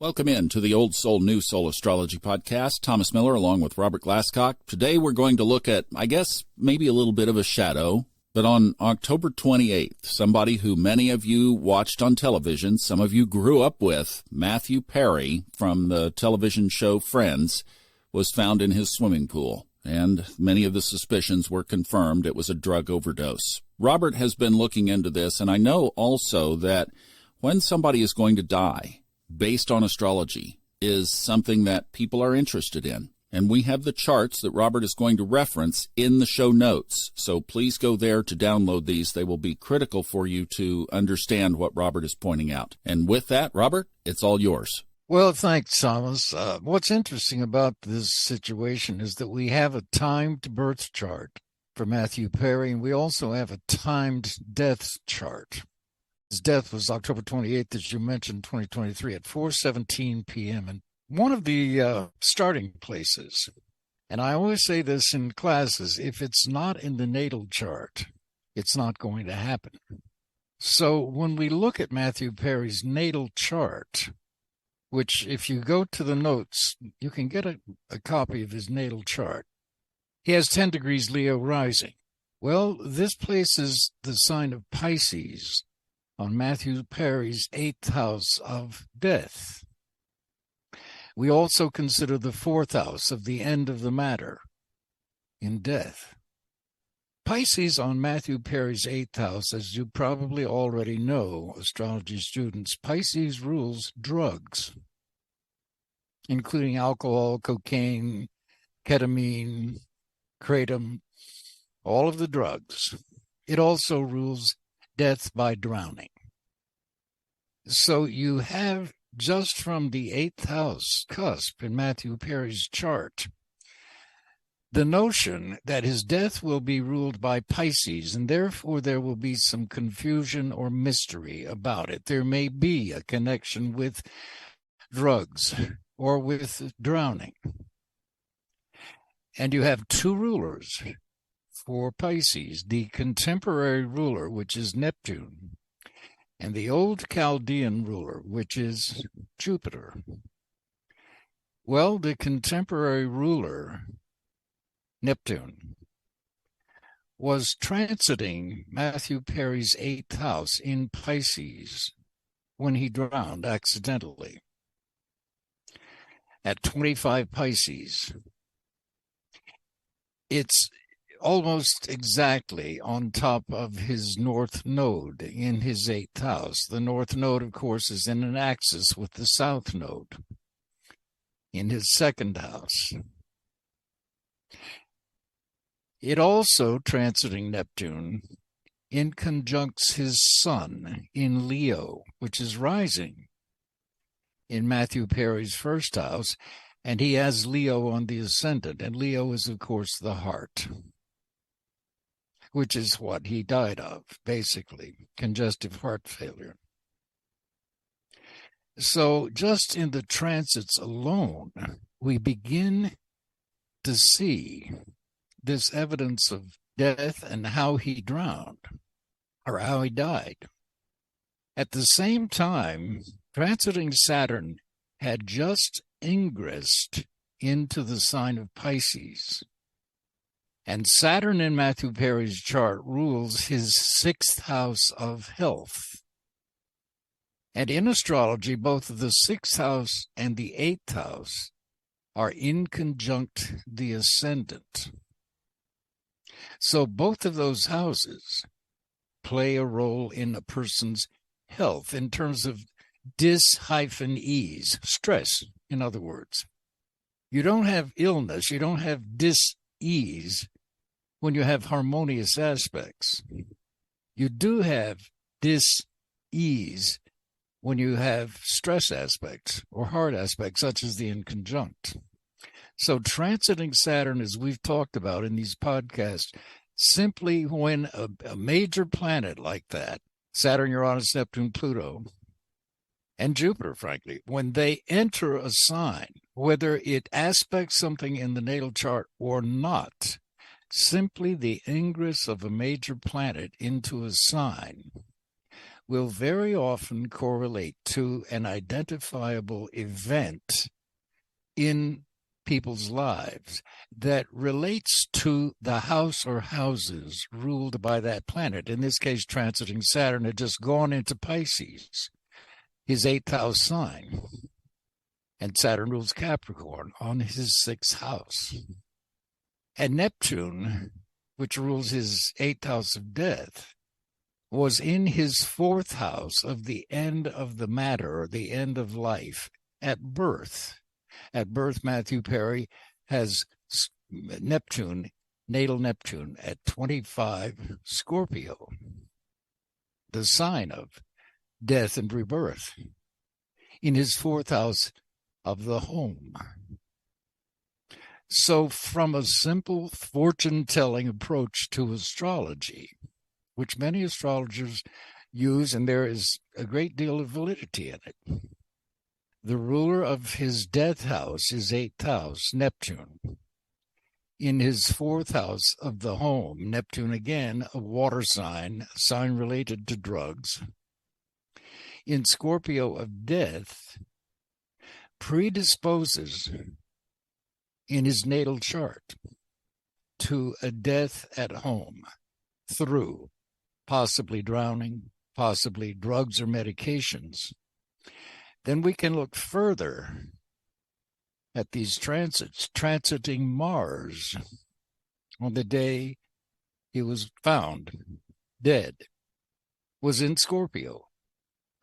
Welcome in to the Old Soul, New Soul Astrology podcast. Thomas Miller along with Robert Glasscock. Today we're going to look at, I guess, maybe a little bit of a shadow, but on October 28th, somebody who many of you watched on television, some of you grew up with, Matthew Perry from the television show Friends, was found in his swimming pool, and many of the suspicions were confirmed it was a drug overdose. Robert has been looking into this, and I know also that when somebody is going to die, based on astrology, is something that people are interested in. And we have the charts that Robert is going to reference in the show notes. So please go there to download these. They will be critical for you to understand what Robert is pointing out. And with that, Robert, it's all yours. Well, thanks, Thomas. What's interesting about this situation is that we have a timed birth chart for Matthew Perry, and we also have a timed death chart. His death was October 28th, as you mentioned, 2023 at 4:17 p.m. in one of the starting places. And I always say this in classes, if it's not in the natal chart, it's not going to happen. So when we look at Matthew Perry's natal chart, which if you go to the notes, you can get a copy of his natal chart. He has 10 degrees Leo rising. Well, this places the sign of Pisces on Matthew Perry's 8th house of death. We also consider the 4th house of the end of the matter in death. Pisces on Matthew Perry's 8th house, as you probably already know, astrology students, Pisces rules drugs, including alcohol, cocaine, ketamine, kratom, all of the drugs. It also rules death by drowning. So you have, just from the 8th house cusp in Matthew Perry's chart, the notion that his death will be ruled by Pisces, and therefore there will be some confusion or mystery about it. There may be a connection with drugs or with drowning. And you have two rulers for Pisces, the contemporary ruler, which is Neptune, and the old Chaldean ruler, which is Jupiter. Well, the contemporary ruler, Neptune, was transiting Matthew Perry's 8th house in Pisces when he drowned accidentally at 25 Pisces. It's almost exactly on top of his north node in his 8th house. The north node, of course, is in an axis with the south node in his 2nd house. It also, transiting Neptune, inconjuncts his sun in Leo, which is rising in Matthew Perry's 1st house, and he has Leo on the ascendant, and Leo is, of course, the heart, which is what he died of, basically, congestive heart failure. So just in the transits alone, we begin to see this evidence of death and how he drowned, or how he died. At the same time, transiting Saturn had just ingressed into the sign of Pisces. And Saturn in Matthew Perry's chart rules his 6th house of health. And in astrology, both the 6th house and the 8th house are inconjunct the ascendant. So both of those houses play a role in a person's health in terms of dis-ease, stress, in other words. You don't have illness, you don't have dis-ease when you have harmonious aspects. You do have dis-ease when you have stress aspects or hard aspects, such as the inconjunct. So transiting Saturn, as we've talked about in these podcasts, simply when a major planet like that, Saturn, Uranus, Neptune, Pluto, and Jupiter, frankly, when they enter a sign, whether it aspects something in the natal chart or not, simply the ingress of a major planet into a sign will very often correlate to an identifiable event in people's lives that relates to the house or houses ruled by that planet. In this case, transiting Saturn had just gone into Pisces, his 8th house sign, and Saturn rules Capricorn on his 6th house. And Neptune, which rules his 8th house of death, was in his 4th house of the end of the matter, or the end of life, at birth. At birth, Matthew Perry has Neptune, natal Neptune, at 25 Scorpio, the sign of death and rebirth, in his 4th house of the home. So from a simple fortune-telling approach to astrology, which many astrologers use, and there is a great deal of validity in it, the ruler of his death house, his 8th house, Neptune, in his 4th house of the home, Neptune again, a water sign, a sign related to drugs, in Scorpio of death, predisposes in his natal chart to a death at home through possibly drowning, possibly drugs or medications. Then we can look further at these transits. Transiting Mars on the day he was found dead was in Scorpio,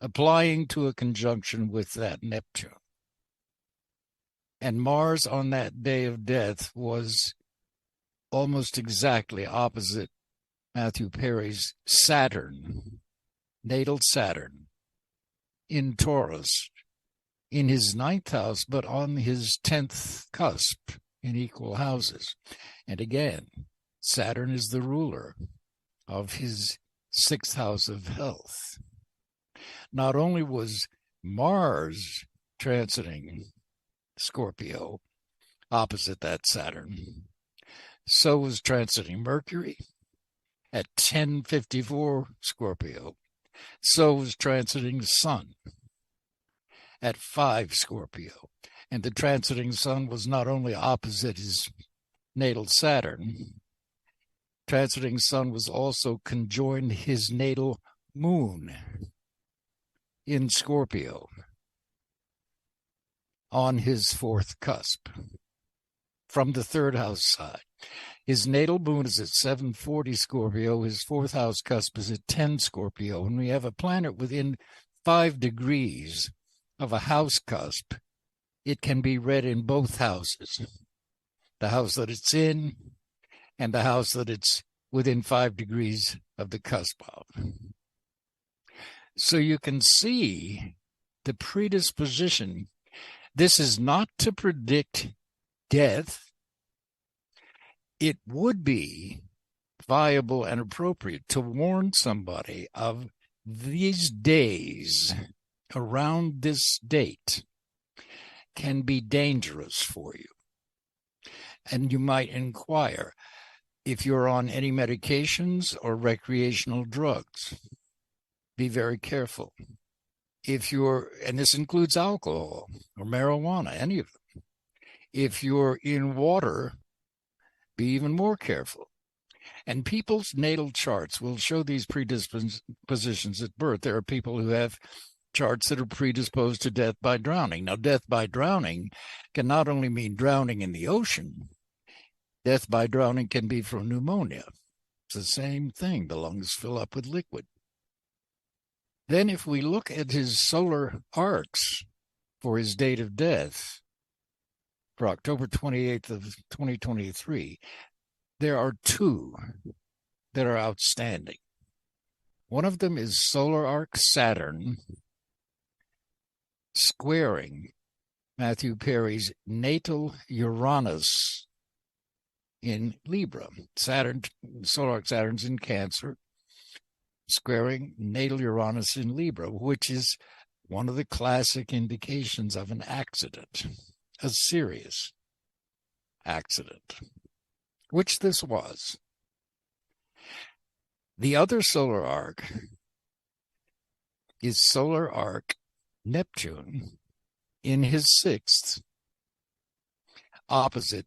applying to a conjunction with that Neptune. And Mars on that day of death was almost exactly opposite Matthew Perry's Saturn, natal Saturn, in Taurus, in his 9th house, but on his 10th cusp in equal houses. And again, Saturn is the ruler of his 6th house of health. Not only was Mars transiting Scorpio opposite that Saturn, so was transiting Mercury at 1054 Scorpio. So was transiting the Sun at 5 Scorpio. And the transiting Sun was not only opposite his natal Saturn, transiting Sun was also conjoined his natal Moon in Scorpio on his 4th cusp from the 3rd house side. His natal moon is at 740 Scorpio. His 4th house cusp is at 10 Scorpio. And we have a planet within 5 degrees of a house cusp. It can be read in both houses, the house that it's in and the house that it's within 5 degrees of the cusp of. So you can see the predisposition. This is not to predict death. It would be viable and appropriate to warn somebody of these days around this date can be dangerous for you. And you might inquire if you're on any medications or recreational drugs. Be very careful. If you're, and this includes alcohol or marijuana, any of them. If you're in water, be even more careful. And people's natal charts will show these predispositions at birth. There are people who have charts that are predisposed to death by drowning. Now, death by drowning can not only mean drowning in the ocean, death by drowning can be from pneumonia. It's the same thing. The lungs fill up with liquid. Then if we look at his solar arcs for his date of death, for October 28th of 2023, there are 2 that are outstanding. One of them is solar arc Saturn squaring Matthew Perry's natal Uranus in Libra. Saturn, solar arc Saturn's in Cancer, squaring natal Uranus in Libra, which is one of the classic indications of an accident, a serious accident, which this was. The other solar arc is solar arc Neptune in his 6th, opposite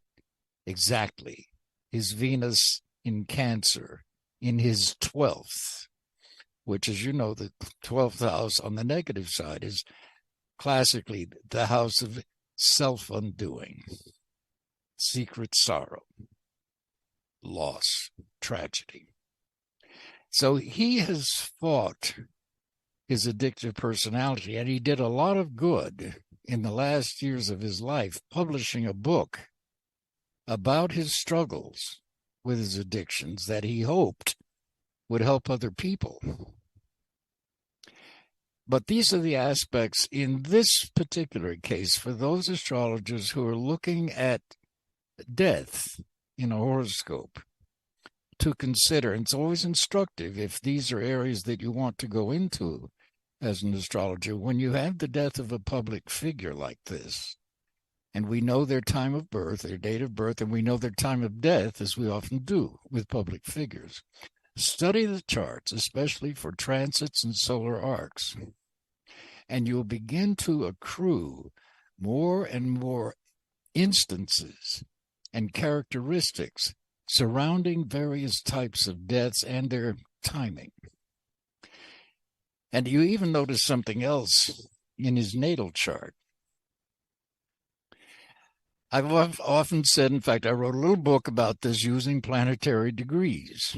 exactly his Venus in Cancer in his 12th, which, as you know, the 12th house on the negative side is classically the house of self-undoing, secret sorrow, loss, tragedy. So he has fought his addictive personality, and he did a lot of good in the last years of his life, publishing a book about his struggles with his addictions that he hoped would help other people. But these are the aspects in this particular case for those astrologers who are looking at death in a horoscope to consider. And it's always instructive if these are areas that you want to go into as an astrologer. When you have the death of a public figure like this, and we know their time of birth, their date of birth, and we know their time of death, as we often do with public figures, study the charts, especially for transits and solar arcs, and you'll begin to accrue more and more instances and characteristics surrounding various types of deaths and their timing. And you even notice something else in his natal chart. I've often said, in fact, I wrote a little book about this using planetary degrees.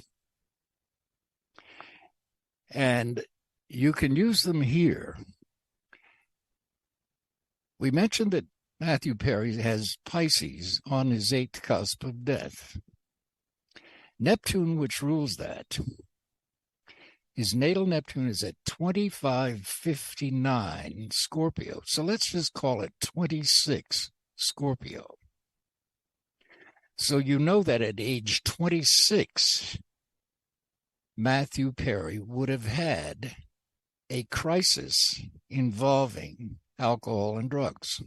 And you can use them here. We mentioned that Matthew Perry has Pisces on his 8th cusp of death. Neptune, which rules that, his natal Neptune is at 2559 Scorpio. So let's just call it 26 Scorpio. So you know that at age 26, Matthew Perry would have had a crisis involving alcohol and drugs.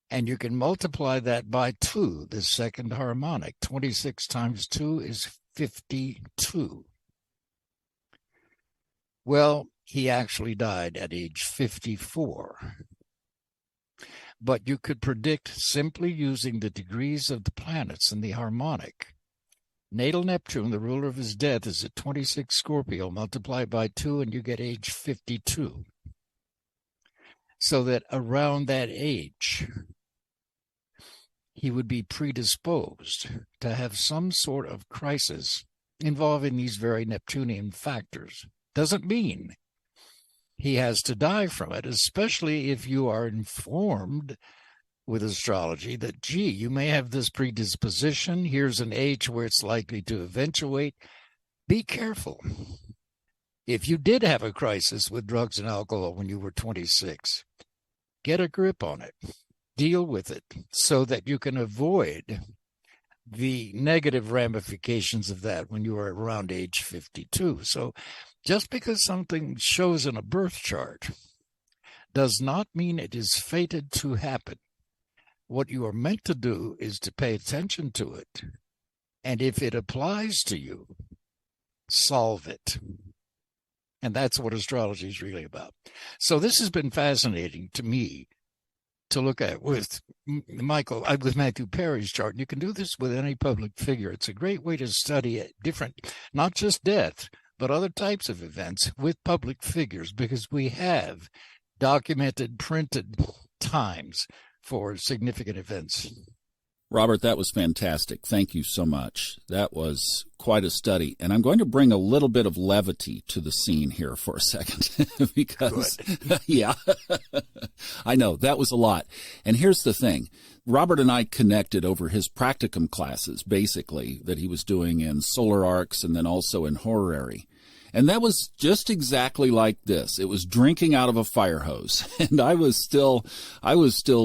And you can multiply that by 2, the second harmonic. 26 times 2 is 52. Well, he actually died at age 54. But you could predict simply using the degrees of the planets and the harmonic. Natal Neptune, the ruler of his death, is at 26 Scorpio. Multiply by 2 and you get age 52. So that around that age, he would be predisposed to have some sort of crisis involving these very Neptunian factors. Doesn't mean he has to die from it, especially if you are informed with astrology that, gee, you may have this predisposition. Here's an age where it's likely to eventuate. Be careful. If you did have a crisis with drugs and alcohol when you were 26, get a grip on it. Deal with it so that you can avoid the negative ramifications of that when you are around age 52. So just because something shows in a birth chart does not mean it is fated to happen. What you are meant to do is to pay attention to it. And if it applies to you, solve it. And that's what astrology is really about. So this has been fascinating to me to look at with Matthew Perry's chart. You can do this with any public figure. It's a great way to study different, not just death, but other types of events with public figures, because we have documented, printed times for significant events. Robert, that was fantastic. Thank you so much. That was quite a study. And I'm going to bring a little bit of levity to the scene here for a second because, yeah, I know that was a lot. And here's the thing. Robert and I connected over his practicum classes, basically, that he was doing in solar arcs and then also in horary. And that was just exactly like this. It was drinking out of a fire hose. And I was still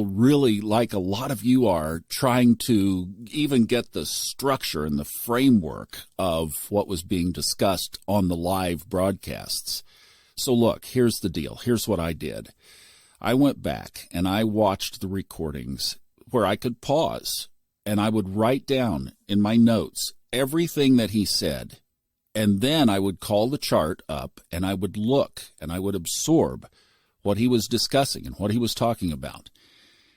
really, like a lot of you are, trying to even get the structure and the framework of what was being discussed on the live broadcasts. So look, here's the deal. Here's what I did. I went back and I watched the recordings where I could pause and I would write down in my notes everything that he said. And then I would call the chart up and I would look and I would absorb what he was discussing and what he was talking about.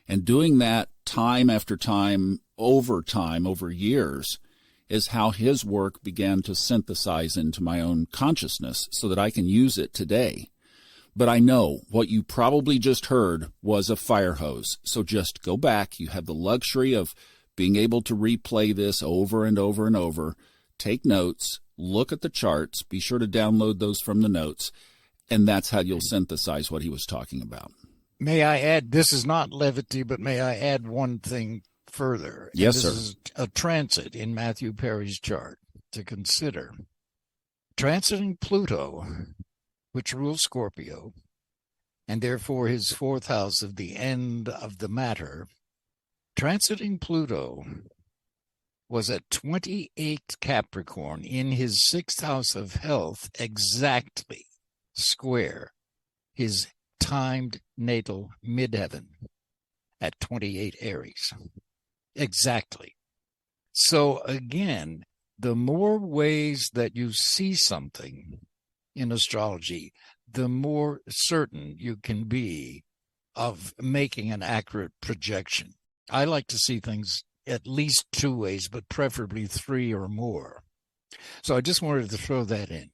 And doing that time after time, over years, is how his work began to synthesize into my own consciousness so that I can use it today. But I know what you probably just heard was a fire hose. So just go back. You have the luxury of being able to replay this over and over and over. Take notes, look at the charts, be sure to download those from the notes, and that's how you'll synthesize what he was talking about. May I add, this is not levity, but may I add one thing further? Yes, this sir. Is a transit in Matthew Perry's chart to consider. Transiting Pluto, which rules Scorpio, and therefore his fourth house of the end of the matter, transiting Pluto was at 28 Capricorn in his sixth house of health, exactly square his timed natal midheaven at 28 Aries. Exactly. So again, the more ways that you see something in astrology, the more certain you can be of making an accurate projection. I like to see things at least two ways, but preferably three or more. So I just wanted to throw that in.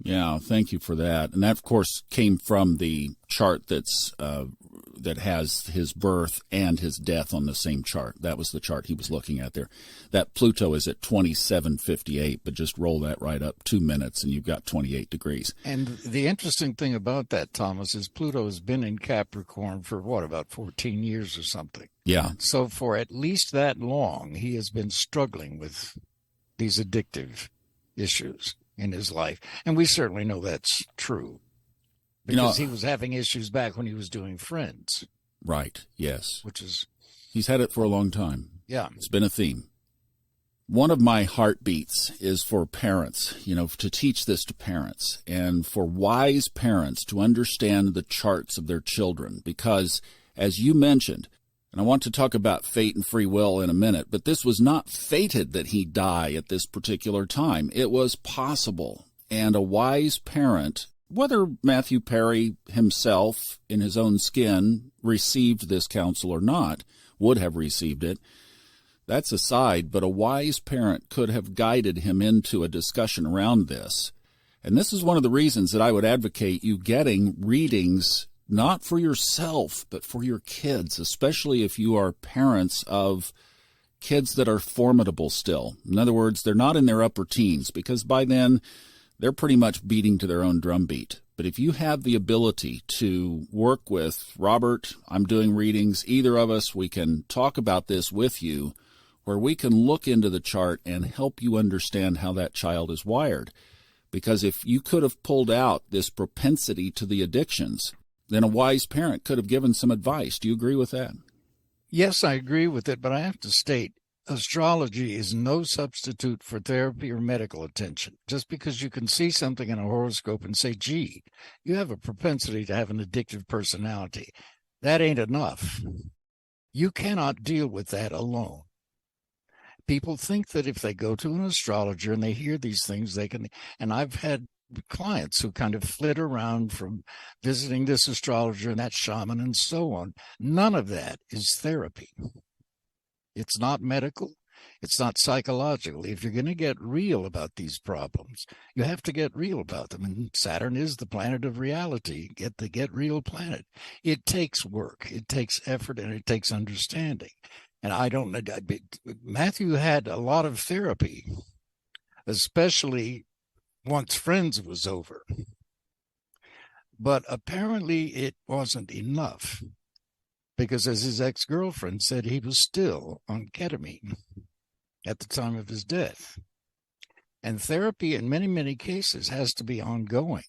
Yeah, thank you for that. And that, of course, came from the chart that has his birth and his death on the same chart. That was the chart he was looking at there. That Pluto is at 2758, but just roll that right up 2 minutes and you've got 28 degrees. And the interesting thing about that, Thomas, is Pluto has been in Capricorn for about 14 years or something. Yeah. So for at least that long, he has been struggling with these addictive issues in his life. And we certainly know that's true because he was having issues back when he was doing Friends. Right. Yes. Which is... He's had it for a long time. Yeah. It's been a theme. One of my heartbeats is for parents, to teach this to parents and for wise parents to understand the charts of their children because, as you mentioned, and I want to talk about fate and free will in a minute, but this was not fated that he die at this particular time. It was possible. And a wise parent, whether Matthew Perry himself in his own skin received this counsel or not, would have received it. That's aside, but a wise parent could have guided him into a discussion around this. And this is one of the reasons that I would advocate you getting readings not for yourself, but for your kids, especially if you are parents of kids that are formidable still. In other words, they're not in their upper teens, because by then they're pretty much beating to their own drumbeat. But if you have the ability to work with Robert, I'm doing readings, either of us, we can talk about this with you, where we can look into the chart and help you understand how that child is wired. Because if you could have pulled out this propensity to the addictions, then a wise parent could have given some advice. Do you agree with that? Yes, I agree with it, but I have to state, astrology is no substitute for therapy or medical attention. Just because you can see something in a horoscope and say, gee, you have a propensity to have an addictive personality, that ain't enough. You cannot deal with that alone. People think that if they go to an astrologer and they hear these things, they can, and I've had clients who kind of flit around from visiting this astrologer and that shaman and so on. None of that is therapy. It's not medical. It's not psychological. If you're going to get real about these problems, you have to get real about them. And Saturn is the planet of reality. Get the get real planet. It takes work. It takes effort and it takes understanding. And I don't know. Matthew had a lot of therapy, especially once Friends was over. But apparently it wasn't enough because, as his ex-girlfriend said, he was still on ketamine at the time of his death. And therapy in many, many cases has to be ongoing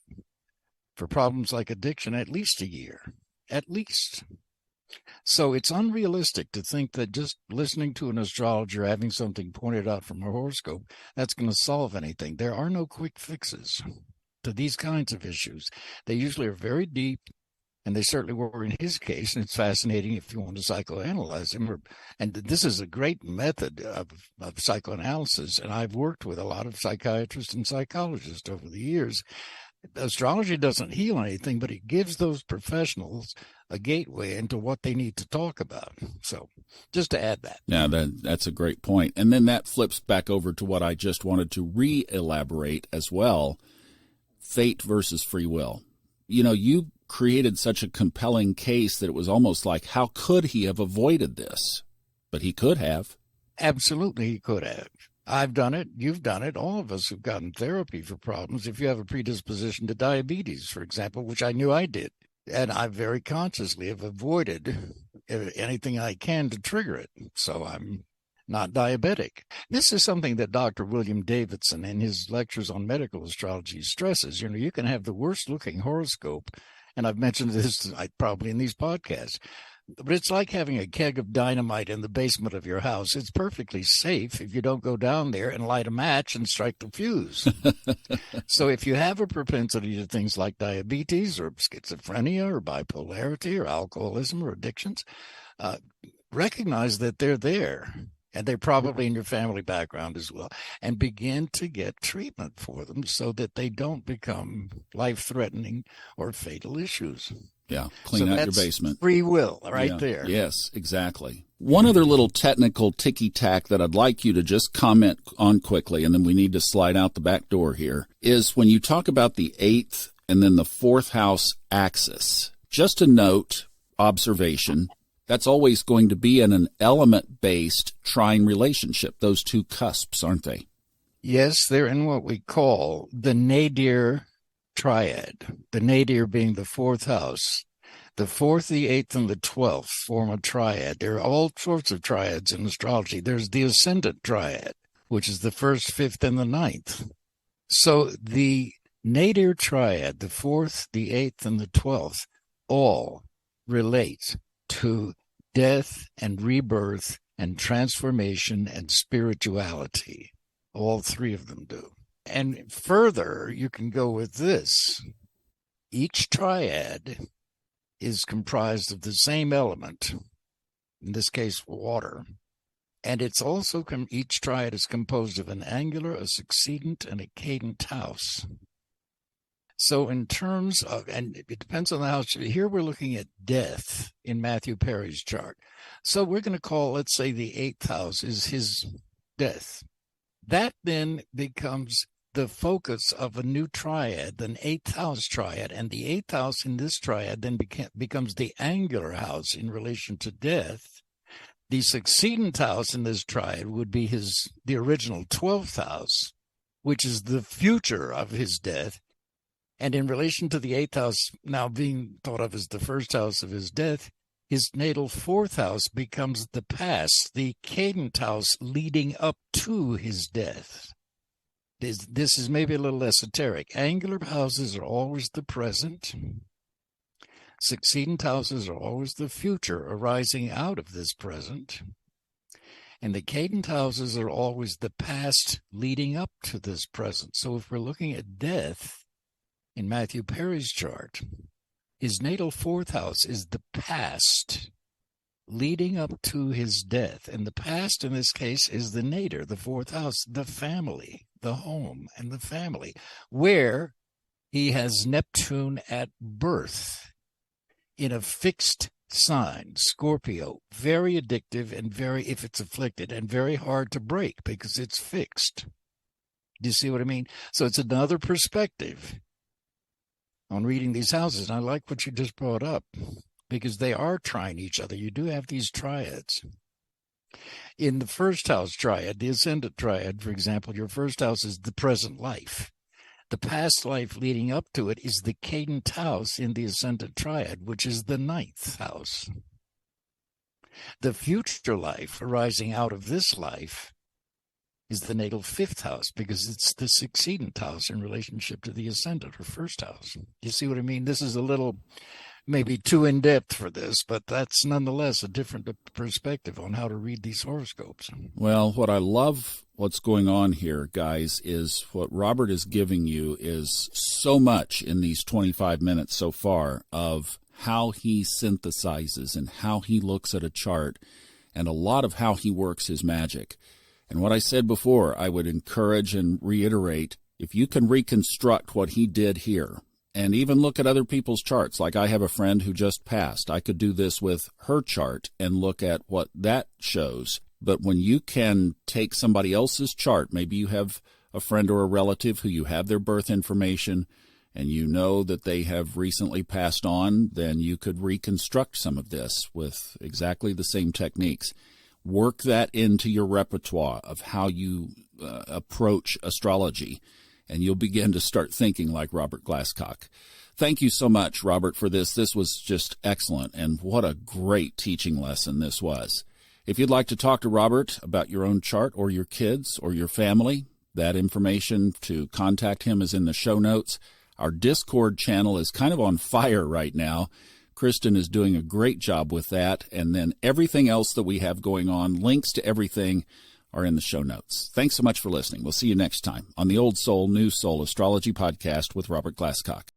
for problems like addiction, at least a year, at least. So it's unrealistic to think that just listening to an astrologer, having something pointed out from a horoscope, that's going to solve anything. There are no quick fixes to these kinds of issues. They usually are very deep, And they certainly were in his case, and it's fascinating if you want to psychoanalyze him. And this is a great method of psychoanalysis, and I've worked with a lot of psychiatrists and psychologists over the years. Astrology doesn't heal anything, but it gives those professionals a gateway into what they need to talk about. So just to add that. Yeah, that's a great point. And then that flips back over to what I just wanted to re-elaborate as well, fate versus free will. You know, you created such a compelling case that it was almost like, how could he have avoided this? But he could have. Absolutely, he could have. I've done it. You've done it. All of us have gotten therapy for problems. If you have a predisposition to diabetes, for example, which I knew I did, and I very consciously have avoided anything I can to trigger it. So I'm not diabetic. This is something that Dr. William Davidson in his lectures on medical astrology stresses. You know, you can have the worst looking horoscope, and I've mentioned this probably in these podcasts, but it's like having a keg of dynamite in the basement of your house. It's perfectly safe if you don't go down there and light a match and strike the fuse. So if you have a propensity to things like diabetes or schizophrenia or bipolarity or alcoholism or addictions, recognize that they're there. And they're probably in your family background as well, and begin to get treatment for them so that they don't become life-threatening or fatal issues. Yeah, clean out your basement. Free will right there. Yes, exactly. One other little technical ticky-tack that I'd like you to just comment on quickly, and then we need to slide out the back door here, is when you talk about the 8th and then the 4th house axis, just a note, observation, that's always going to be in an element-based trine relationship, those two cusps, aren't they? Yes, they're in what we call the nadir triad, the nadir being the 4th house. The 4th, the 8th, and the 12th form a triad. There are all sorts of triads in astrology. There's the ascendant triad, which is the 1st, 5th, and the 9th. So the nadir triad, the 4th, the 8th, and the 12th, all relate to death and rebirth and transformation and spirituality. All three of them do. And further, you can go with this. Each triad is comprised of the same element, in this case, water. And it's also, each triad is composed of an angular, a succedent, and a cadent house. So in terms of, and it depends on the house, here we're looking at death in Matthew Perry's chart. So we're going to call, let's say the 8th house is his death. That then becomes the focus of a new triad, an 8th house triad. And the 8th house in this triad then becomes the angular house in relation to death. The succedent house in this triad would be the original 12th house, which is the future of his death. And in relation to the 8th house now being thought of as the 1st house of his death, his natal 4th house becomes the past, the cadent house leading up to his death. This is maybe a little esoteric. Angular houses are always the present. Succedent houses are always the future arising out of this present. And the cadent houses are always the past leading up to this present. So if we're looking at death, in Matthew Perry's chart, his natal 4th house is the past leading up to his death. And the past in this case is the nadir, the 4th house, the family, the home and the family, where he has Neptune at birth in a fixed sign, Scorpio, very addictive and very, if it's afflicted, and very hard to break because it's fixed. Do you see what I mean? So it's another perspective on reading these houses. And I like what you just brought up because they are trying each other. You do have these triads. In the 1st house triad, the ascendant triad, for example, your 1st house is the present life. The past life leading up to it is the cadent house in the ascendant triad, which is the 9th house. The future life arising out of this life is the natal 5th house because it's the succedent house in relationship to the ascendant or 1st house. You see what I mean? This is a little maybe too in-depth for this, but that's nonetheless a different perspective on how to read these horoscopes. Well, what I love what's going on here, guys, is what Robert is giving you is so much in these 25 minutes so far of how he synthesizes and how he looks at a chart, and a lot of how he works his magic. And what I said before, I would encourage and reiterate, if you can reconstruct what he did here, and even look at other people's charts, like I have a friend who just passed. I could do this with her chart and look at what that shows. But when you can take somebody else's chart, maybe you have a friend or a relative who you have their birth information, and you know that they have recently passed on, then you could reconstruct some of this with exactly the same techniques. Work that into your repertoire of how you approach astrology, and you'll begin to start thinking like Robert Glasscock. Thank you so much, Robert, for this. This was just excellent, and what a great teaching lesson this was. If you'd like to talk to Robert about your own chart or your kids or your family, that information to contact him is in the show notes. Our Discord channel is kind of on fire right now. Kristen is doing a great job with that. And then everything else that we have going on, links to everything are in the show notes. Thanks so much for listening. We'll see you next time on the Old Soul, New Soul Astrology Podcast with Robert Glasscock.